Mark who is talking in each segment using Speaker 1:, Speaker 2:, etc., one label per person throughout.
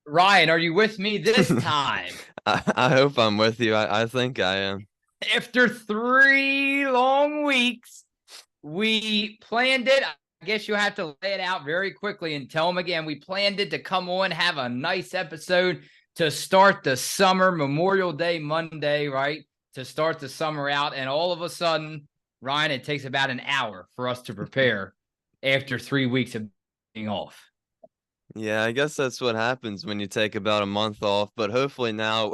Speaker 1: Ryan, are you with me this time?
Speaker 2: I hope I'm with you. I think I am.
Speaker 1: After 3 long weeks, we planned it. I guess you have to lay it out very quickly and tell them again. We planned it to come on, have a nice episode to start the summer, Memorial Day Monday, right? To start the summer out. And all of a sudden, Ryan, it takes about an hour for us to prepare after 3 weeks of being off.
Speaker 2: Yeah, I guess that's what happens when you take about a month off, but hopefully now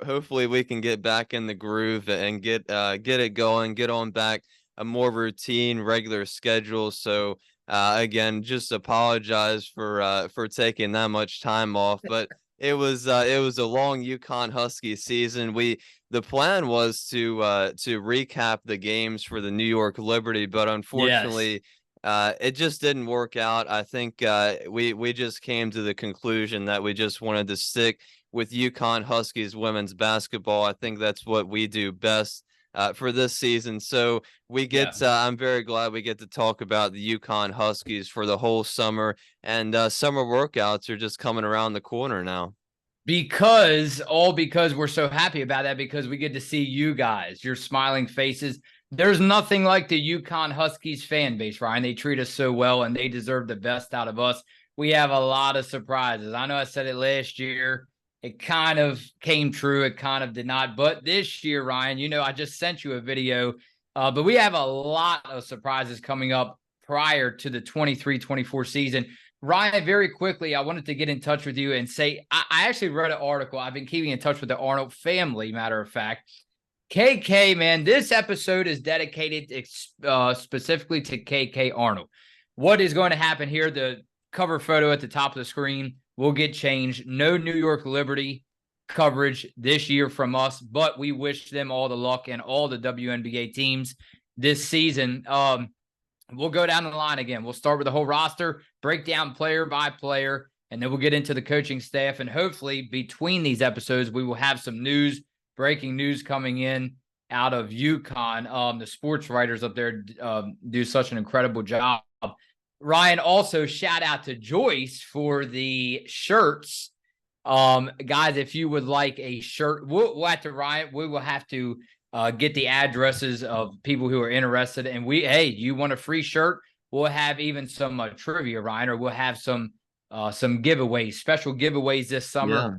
Speaker 2: hopefully we can get back in the groove and get it going, get on back a more routine, regular schedule. So again, just apologize for taking that much time off, but it was a long UConn Husky season. The plan was to recap the games for the New York Liberty, but
Speaker 1: Yes.
Speaker 2: unfortunately it just didn't work out. I think we just came to the conclusion that we just wanted to stick with UConn Huskies women's basketball. I think that's what we do best for this season. So we
Speaker 1: Yeah.
Speaker 2: get. I'm very glad we get to talk about the UConn Huskies for the whole summer, and summer workouts are just coming around the corner now.
Speaker 1: Because we're so happy about that because we get to see you guys, your smiling faces. There's nothing like the UConn Huskies fan base, Ryan. They treat us so well and they deserve the best out of us. We have a lot of surprises. I know I said it last year. It kind of came true. It kind of did not. But this year, Ryan, I just sent you a video, but we have a lot of surprises coming up prior to the 23-24 season. Ryan, very quickly, I wanted to get in touch with you and say I actually read an article. I've been keeping in touch with the Arnold family, matter of fact. KK, man, this episode is dedicated specifically to KK Arnold. What is going to happen here? The cover photo at the top of the screen will get changed. No New York Liberty coverage this year from us, but we wish them all the luck and all the WNBA teams this season. We'll go down the line again. We'll start with the whole roster, break down player by player, and then we'll get into the coaching staff. And hopefully, between these episodes, we will have some news, breaking news coming in out of UConn. The sports writers up there do such an incredible job. Ryan, also shout out to Joyce for the shirts. Guys, if you would like a shirt, we'll have to, Ryan, we will have to get the addresses of people who are interested. And you want a free shirt? We'll have even some trivia, Ryan, or we'll have some giveaways, special giveaways this summer.
Speaker 2: Yeah.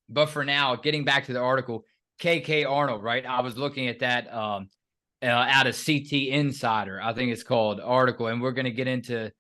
Speaker 1: But for now, getting back to the article, KK Arnold, right? I was looking at that out of CT Insider, I think it's called article, and we're going to get into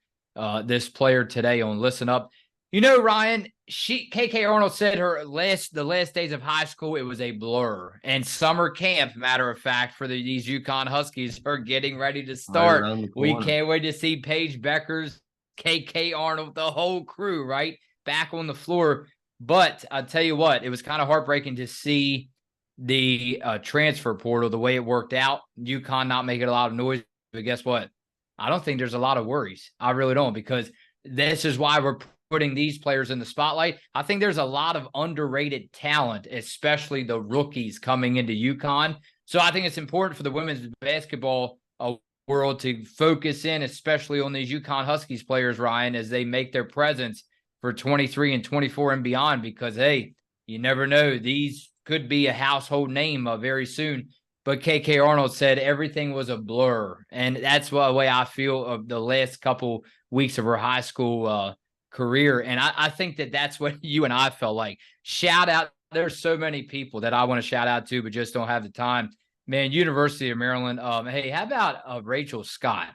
Speaker 1: this player today on Listen Up. Ryan, KK Arnold said the last days of high school, it was a blur. And summer camp, matter of fact, for these UConn Huskies are getting ready to
Speaker 2: Right
Speaker 1: start.
Speaker 2: around the
Speaker 1: We
Speaker 2: corner.
Speaker 1: can't wait to see Paige Beckers, KK Arnold, the whole crew, right? Back on the floor. But I'll tell you what, it was kind of heartbreaking to see the transfer portal, the way it worked out. UConn not making a lot of noise. But guess what? I don't think there's a lot of worries. I really don't, because this is why we're putting these players in the spotlight. I think there's a lot of underrated talent, especially the rookies coming into UConn. So I think it's important for the women's basketball world to focus in, especially on these UConn Huskies players, Ryan, as they make their presence for 23 and 24 and beyond, because, hey, you never know. These could be a household name very soon. But KK Arnold said everything was a blur. And that's the way I feel of the last couple weeks of her high school career. And I think that's what you and I felt like. Shout out. There's so many people that I want to shout out to, but just don't have the time. Man, University of Maryland. Hey, how about Rachel Scott?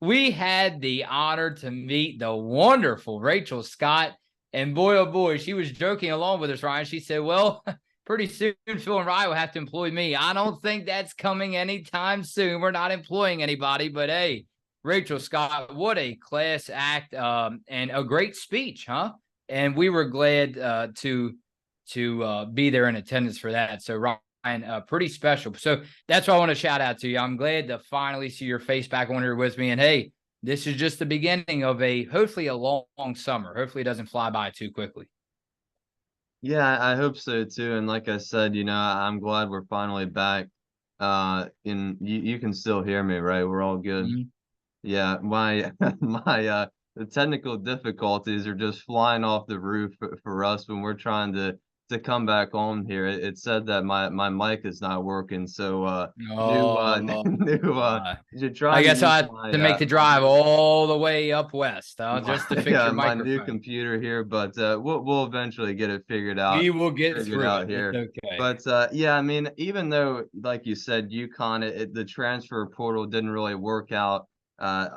Speaker 1: We had the honor to meet the wonderful Rachel Scott. And boy, oh boy, she was joking along with us, Ryan. She said, well, pretty soon Phil and Ryan will have to employ me. I don't think that's coming anytime soon. We're not employing anybody, but hey, Rachel Scott, what a class act and a great speech, huh? And we were glad to be there in attendance for that. So Ryan, pretty special. So that's what I want to shout out to you. I'm glad to finally see your face back on here with me. And hey, this is just the beginning of hopefully a long summer. Hopefully it doesn't fly by too quickly.
Speaker 2: Yeah, I hope so too. And like I said, I'm glad we're finally back. And you can still hear me, right? We're all good.
Speaker 1: Mm-hmm.
Speaker 2: Yeah, my my the technical difficulties are just flying off the roof for us when we're trying to come back on here. It said that my mic is not working, so
Speaker 1: Oh,
Speaker 2: new
Speaker 1: my.
Speaker 2: you're
Speaker 1: I
Speaker 2: trying to
Speaker 1: guess I
Speaker 2: use
Speaker 1: have
Speaker 2: my
Speaker 1: to make the
Speaker 2: my
Speaker 1: drive all the way up west,
Speaker 2: my
Speaker 1: just to fix your
Speaker 2: my new
Speaker 1: microphone.
Speaker 2: computer here, but we'll eventually get it
Speaker 1: We will get
Speaker 2: figured
Speaker 1: through
Speaker 2: out
Speaker 1: it. It's
Speaker 2: here.
Speaker 1: okay.
Speaker 2: But yeah, I mean, even though, like you said, UConn, the transfer portal didn't really work out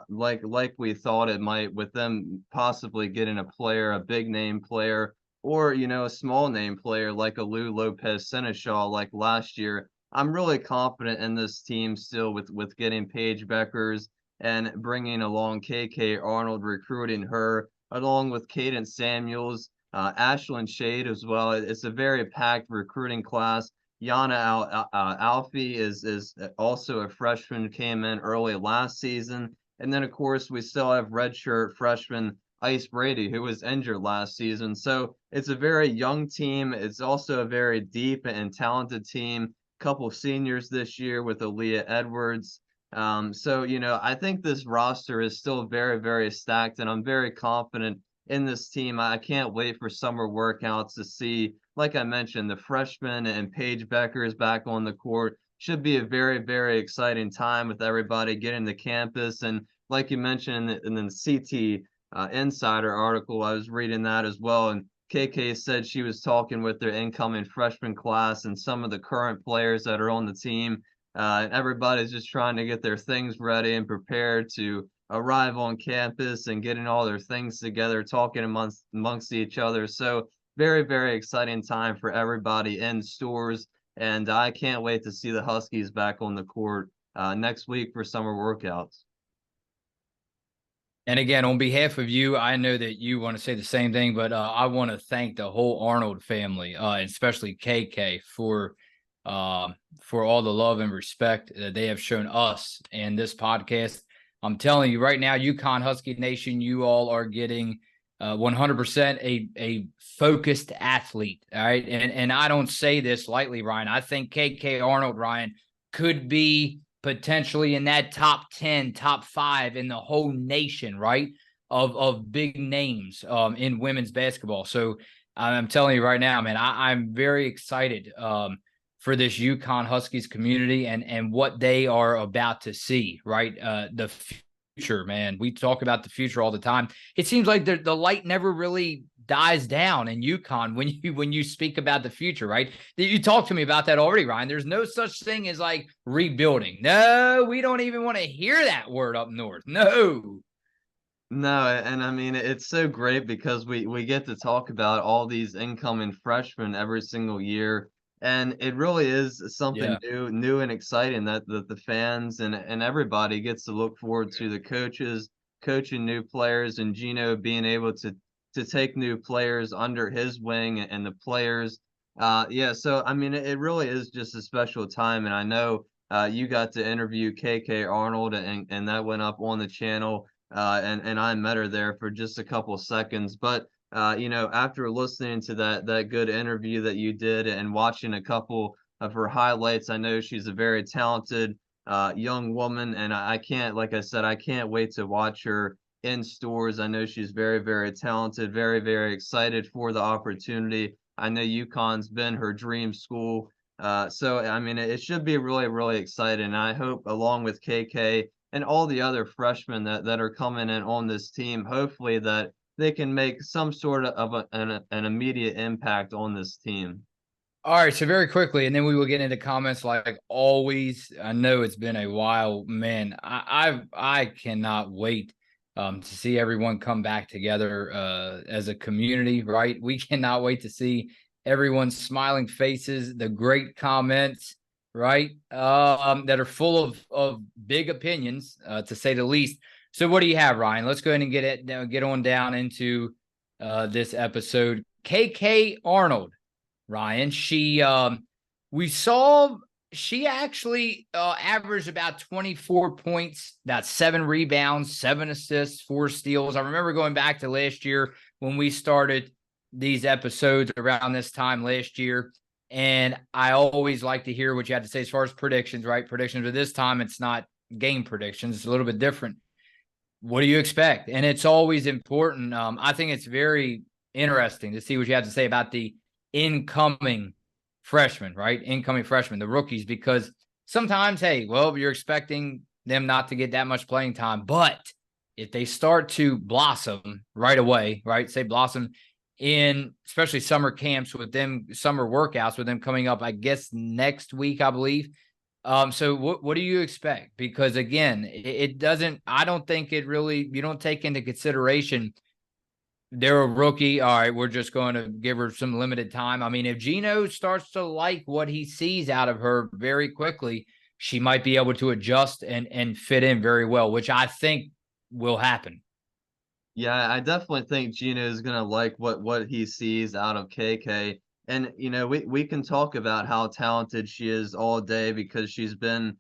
Speaker 2: like we thought it might, with them possibly getting a player, a big name player, or a small name player like a Lou Lopez Seneschal like last year. I'm really confident in this team still with getting Paige Beckers and bringing along KK Arnold, recruiting her, along with Cadence Samuels, Ashlyn Shade as well. It's a very packed recruiting class. Alfie is also a freshman, came in early last season. And then, of course, we still have redshirt freshman Ice Brady, who was injured last season. So it's a very young team. It's also a very deep and talented team. Couple seniors this year with Aaliyah Edwards. So, I think this roster is still very, very stacked, and I'm very confident in this team. I can't wait for summer workouts to see, like I mentioned, the freshmen and Paige Becker is back on the court. Should be a very, very exciting time with everybody getting to campus. And like you mentioned in the CT Insider article, I was reading that as well. And KK said she was talking with their incoming freshman class and some of the current players that are on the team. And everybody's just trying to get their things ready and prepared to arrive on campus and getting all their things together, talking amongst each other. So very, very exciting time for everybody in Storrs. And I can't wait to see the Huskies back on the court next week for summer workouts.
Speaker 1: And again, on behalf of you, I know that you want to say the same thing, but I want to thank the whole Arnold family, especially KK, for all the love and respect that they have shown us and this podcast. I'm telling you right now, UConn Husky Nation, you all are getting 100% a focused athlete. All right. And I don't say this lightly, Ryan. I think KK Arnold, Ryan, could be potentially in that top 10, top 5 in the whole nation, right? Of big names in women's basketball. So I'm telling you right now, man, I'm very excited for this UConn Huskies community and what they are about to see, right? The future, man. We talk about the future all the time. It seems like the light never really dies down in UConn when you speak about the future, right? You talked to me about that already, Ryan. There's no such thing as like rebuilding. No, we don't even want to hear that word up north. No.
Speaker 2: No, and I mean, it's so great because we get to talk about all these incoming freshmen every single year, and it really is something
Speaker 1: Yeah.
Speaker 2: new and exciting that the fans and everybody gets to look forward to. The coaches coaching new players, and Gino being able to take new players under his wing, and the players. Yeah, so I mean, it really is just a special time, and I know you got to interview KK Arnold, and that went up on the channel, and I met her there for just a couple seconds. But after listening to that good interview that you did and watching a couple of her highlights, I know she's a very talented young woman, and I can't, like I said, I can't wait to watch her in Storrs. I know she's very, very talented, very, very excited for the opportunity. I know UConn's been her dream school. So I mean, it should be really, really exciting. And I hope, along with KK and all the other freshmen that are coming in on this team, hopefully that they can make some sort of an immediate impact on this team.
Speaker 1: All right, so very quickly, and then we will get into comments like always. I know it's been a while, man. I cannot wait to see everyone come back together as a community, right? We cannot wait to see everyone's smiling faces, the great comments, right? That are full of big opinions, to say the least. So, what do you have, Ryan? Let's go ahead and get on down into this episode. KK Arnold. Ryan. We saw she actually averaged about 24 points, about 7 rebounds, 7 assists, 4 steals. I remember going back to last year when we started these episodes around this time last year. And I always like to hear what you had to say as far as predictions, right? Predictions, but this time it's not game predictions. It's a little bit different. what do you expect? And it's always important. I think it's very interesting to see what you have to say about the incoming freshmen, right? Incoming freshmen, the rookies, because sometimes, hey, well, you're expecting them not to get that much playing time, but if they start to blossom right away, right? Say blossom in especially summer camps with them, summer workouts with them coming up, I guess next week, I believe. So what do you expect? Because again, it doesn't, I don't think it really, you don't take into consideration they're a rookie. All right, we're just going to give her some limited time. I mean, if Gino starts to like what he sees out of her very quickly, she might be able to adjust and fit in very well, which I think will happen.
Speaker 2: Yeah, I definitely think Gino is gonna like what he sees out of KK. And we can talk about how talented she is all day because she's been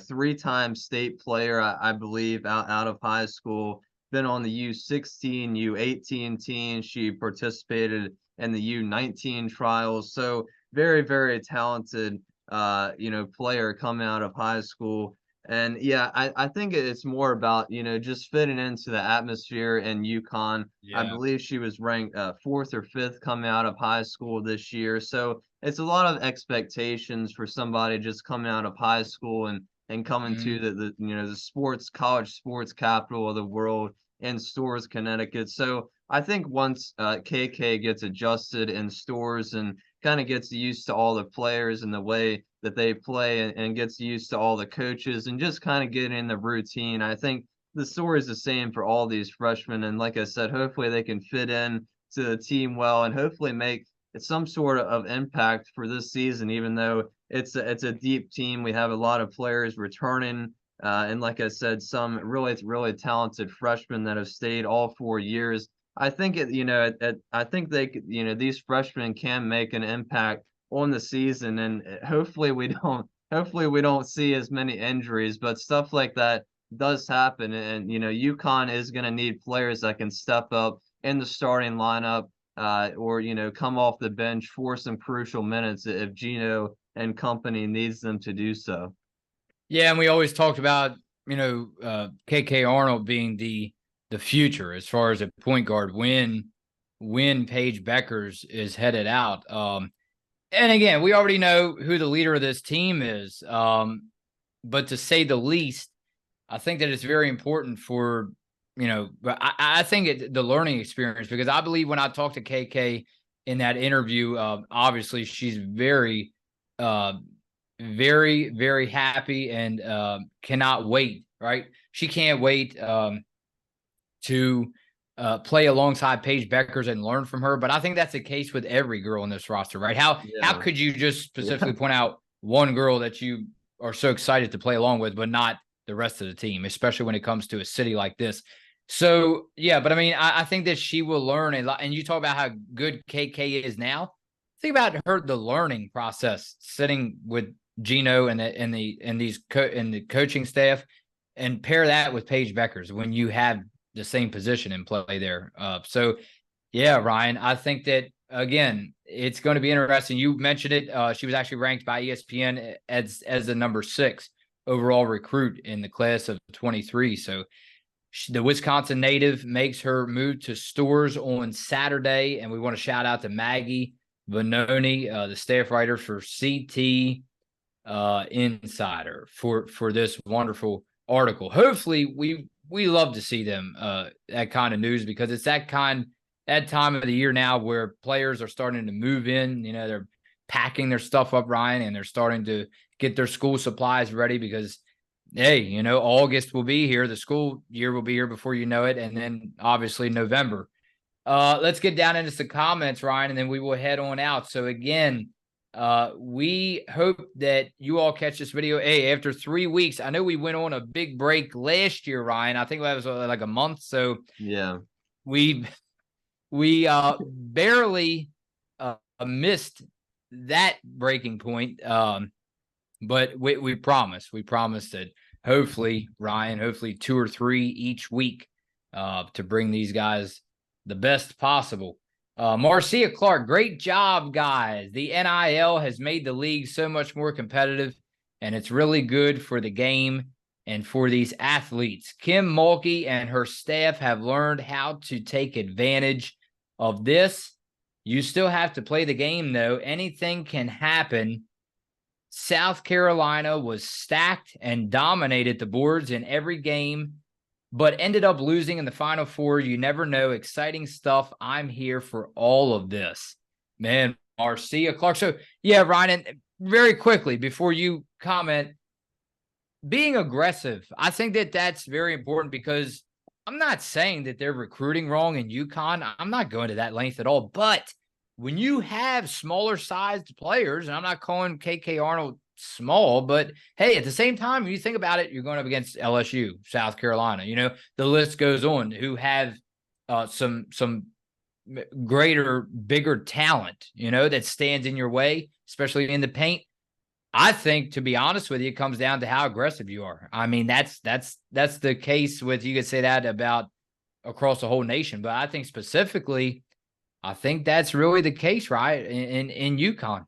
Speaker 2: three-time state player, I believe, out of high school. Been on the U16, U18 team. She participated in the U19 trials. So very, very talented player coming out of high school. And yeah, I think it's more about, just fitting into the atmosphere in UConn. I
Speaker 1: Yeah.
Speaker 2: believe she was ranked fourth or fifth coming out of high school this year. So it's a lot of expectations for somebody just coming out of high school and coming to
Speaker 1: Mm-hmm.
Speaker 2: the sports college sports capital of the world in Storrs, Connecticut. So I think once KK gets adjusted in Storrs and kind of gets used to all the players and the way that they play and gets used to all the coaches and just kind of get in the routine. I think the story is the same for all these freshmen. And like I said, hopefully they can fit in to the team well and hopefully make some sort of impact for this season, even though it's a deep team. We have a lot of players returning. And like I said, some really, really talented freshmen that have stayed all 4 years. I think I think these freshmen can make an impact on the season, and hopefully we don't see as many injuries, but stuff like that does happen. And UConn is going to need players that can step up in the starting lineup, or come off the bench for some crucial minutes if Gino and company needs them to do so.
Speaker 1: Yeah, and we always talked about, KK Arnold being the future as far as a point guard when Paige Beckers is headed out. And again, we already know who the leader of this team is. But to say the least, I think that it's very important for, but I think the learning experience, because I believe when I talked to KK in that interview, obviously she's very, uh, very, very happy and cannot wait, right? She can't wait to play alongside Paige Beckers and learn from her. But I think that's the case with every girl in this roster, right? How
Speaker 2: Yeah.
Speaker 1: could you just
Speaker 2: Yeah.
Speaker 1: specifically point out one girl that you are so excited to play along with, but not the rest of the team, especially when it comes to a city like this? So yeah, but I mean, I think that she will learn a lot. And you talk about how good KK is now. Think about her, the learning process, sitting with Gino and the coaching staff, and pair that with Paige Beckers when you have the same position in play there. So yeah, Ryan, I think that again, it's going to be interesting. You mentioned it. She was actually ranked by ESPN as the number 6 overall recruit in the class of 23. So the Wisconsin native makes her move to Storrs on Saturday, and we want to shout out to Maggie Vanoni, the staff writer for CT Insider, for this wonderful article. Hopefully, we love to see them that kind of news, because it's that time of the year now where players are starting to move in. They're packing their stuff up, Ryan, and they're starting to get their school supplies ready because, hey, August will be here. The school year will be here before you know it. And then obviously November. Let's get down into some comments, Ryan, and then we will head on out. So again, we hope that you all catch this video. Hey, after 3 weeks, I know we went on a big break last year, Ryan. I think that was like a month. So
Speaker 2: Yeah.
Speaker 1: we barely missed that breaking point. But we promise that hopefully, Ryan, hopefully 2 or 3 each week to bring these guys the best possible. Marcia Clark, great job, guys. The NIL has made the league so much more competitive, and it's really good for the game And for these athletes, Kim Mulkey and her staff have learned how to take advantage of this. You still have to play the game, though. Anything can happen. South Carolina was stacked and dominated the boards in every game, but ended up losing in the Final Four. You never know. Exciting stuff. I'm here for all of this. Man, Marcia Clark. So, yeah, Ryan, and very quickly before you comment, being aggressive, I think that that's very important because I'm not saying that they're recruiting wrong in UConn. I'm not going to that length at all. But when you have smaller sized players, and I'm not calling KK Arnold small, but hey, at the same time, when you think about it, you're going up against LSU, South Carolina, the list goes on, who have some greater, bigger talent, that stands in your way, especially in the paint. I think, to be honest with you, it comes down to how aggressive you are. I mean, that's the case with, you could say that about across the whole nation, but I think specifically, I think that's really the case, right? In UConn.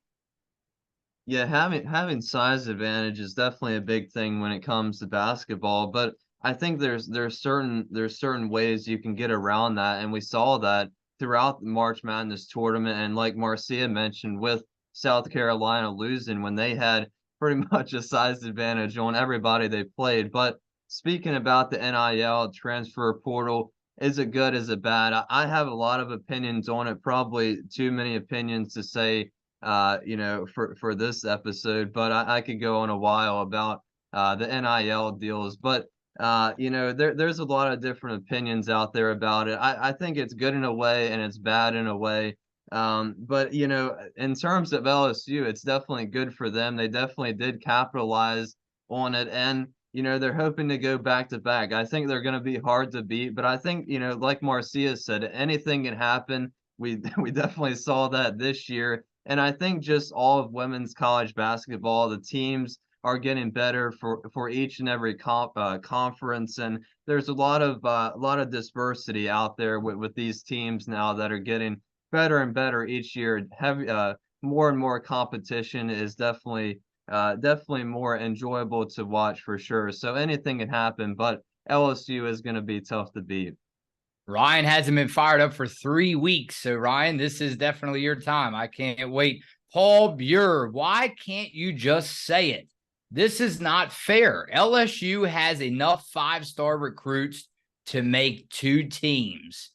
Speaker 2: Yeah, having size advantage is definitely a big thing when it comes to basketball, but I think there's certain ways you can get around that, and we saw that throughout the March Madness tournament, and like Marcia mentioned, with South Carolina losing when they had pretty much a size advantage on everybody they played. But speaking about the NIL transfer portal, is it good? Is it bad? I have a lot of opinions on it, probably too many opinions to say for this episode, but I could go on a while about the NIL deals. But there's a lot of different opinions out there about it. I think it's good in a way and it's bad in a way. But in terms of LSU, it's definitely good for them. They definitely did capitalize on it, and they're hoping to go back to back. I think they're going to be hard to beat, but I think like Marcia said, anything can happen. We we definitely saw that this year. And I think just all of women's college basketball, the teams are getting better for each and every conference, and there's a lot of dispersity out there with these teams now that are getting better and better each year. More and more competition is definitely more enjoyable to watch for sure. So anything can happen, but LSU is going to be tough to beat.
Speaker 1: Ryan hasn't been fired up for 3 weeks. So, Ryan, this is definitely your time. I can't wait. Paul Buer, why can't you just say it? This is not fair. LSU has enough 5-star recruits to make 2 teams.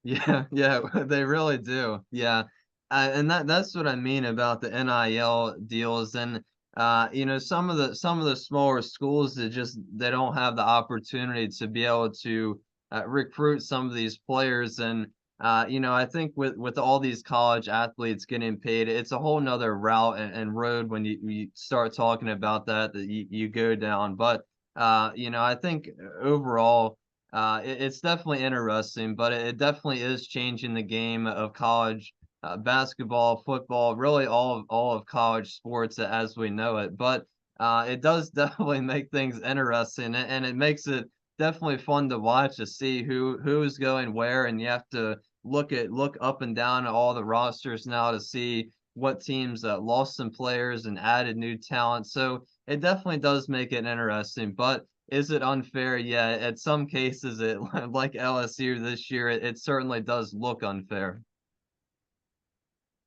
Speaker 2: Yeah, yeah, they really do. Yeah. And that's what I mean about the NIL deals. And some of the smaller schools that they don't have the opportunity to be able to recruit some of these players. And I think with all these college athletes getting paid, it's a whole nother route and road when you start talking about that you go down. But I think overall it's definitely interesting, but it definitely is changing the game of college basketball, football, really all of college sports as we know it. But it does definitely make things interesting, and it makes it definitely fun to watch to see who's going where, and you have to look up and down at all the rosters now to see what teams lost some players and added new talent. So it definitely does make it interesting, but is it unfair? Yeah, at some cases, it like LSU this year, it certainly does look unfair.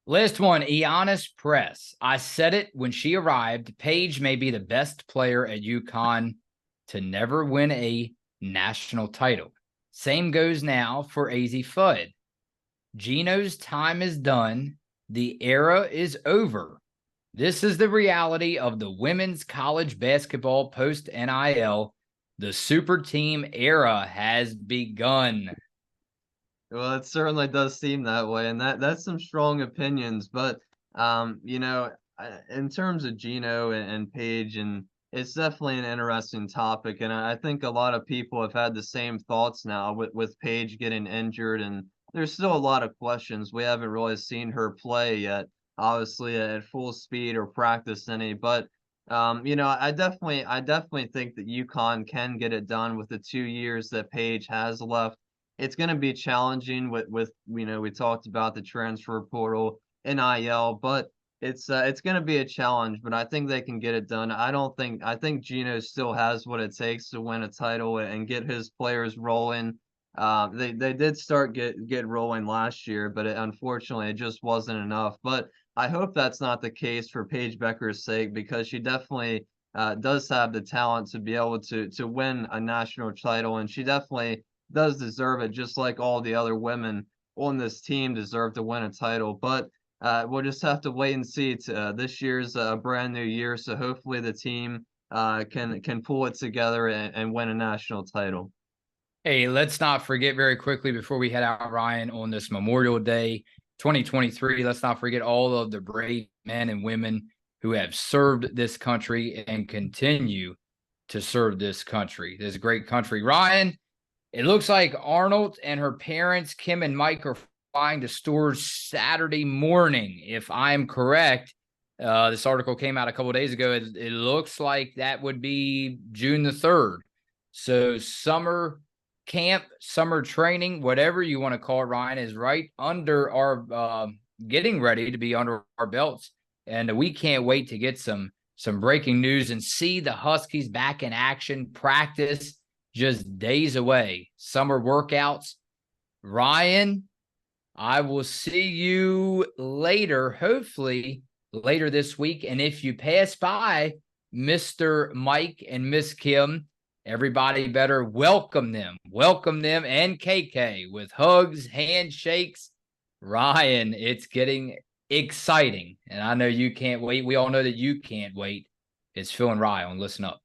Speaker 1: Last one, Giannis Press. I said it when she arrived. Paige may be the best player at UConn to never win a national title. Same goes now for AZ Fudd. Gino's time is done. The era is over. This is the reality of the women's college basketball post NIL. The super team era has begun.
Speaker 2: Well, it certainly does seem that way, and that's some strong opinions. But in terms of Gino and Paige, and it's definitely an interesting topic, and I think a lot of people have had the same thoughts now with Paige getting injured, and there's still a lot of questions. We haven't really seen her play yet, obviously at full speed or practice any, but I definitely think that UConn can get it done with the 2 years that Paige has left. It's going to be challenging with we talked about the transfer portal, NIL, but
Speaker 3: it's going to be a challenge, but I think they can get it done. I think Gino still has what it takes to win a title and get his players rolling. They did start get rolling last year, but unfortunately it just wasn't enough. But I hope that's not the case for Paige Becker's sake, because she definitely does have the talent to be able to win a national title, and she definitely does deserve it, just like all the other women on this team deserve to win a title. But we'll just have to wait and see. This year's a brand new year, so hopefully the team can pull it together and win a national title.
Speaker 1: Hey, let's not forget very quickly before we head out, Ryan, on this Memorial Day 2023. Let's not forget all of the brave men and women who have served this country and continue to serve this country, this great country. Ryan, it looks like Arnold and her parents, Kim and Mike, are flying to Storrs Saturday morning. If I'm correct, this article came out a couple of days ago. It looks like that would be June the 3rd. So summer camp, summer training, whatever you want to call it, Ryan, is right under our getting ready to be under our belts. And we can't wait to get some breaking news and see the Huskies back in action, practice just days away. Summer workouts. Ryan, I will see you later, hopefully later this week. And if you pass by Mr. Mike and Miss Kim, everybody better welcome them and KK with hugs, handshakes. Ryan, it's getting exciting. And I know you can't wait. We all know that you can't wait. It's Phil and Ryan on Listen Up.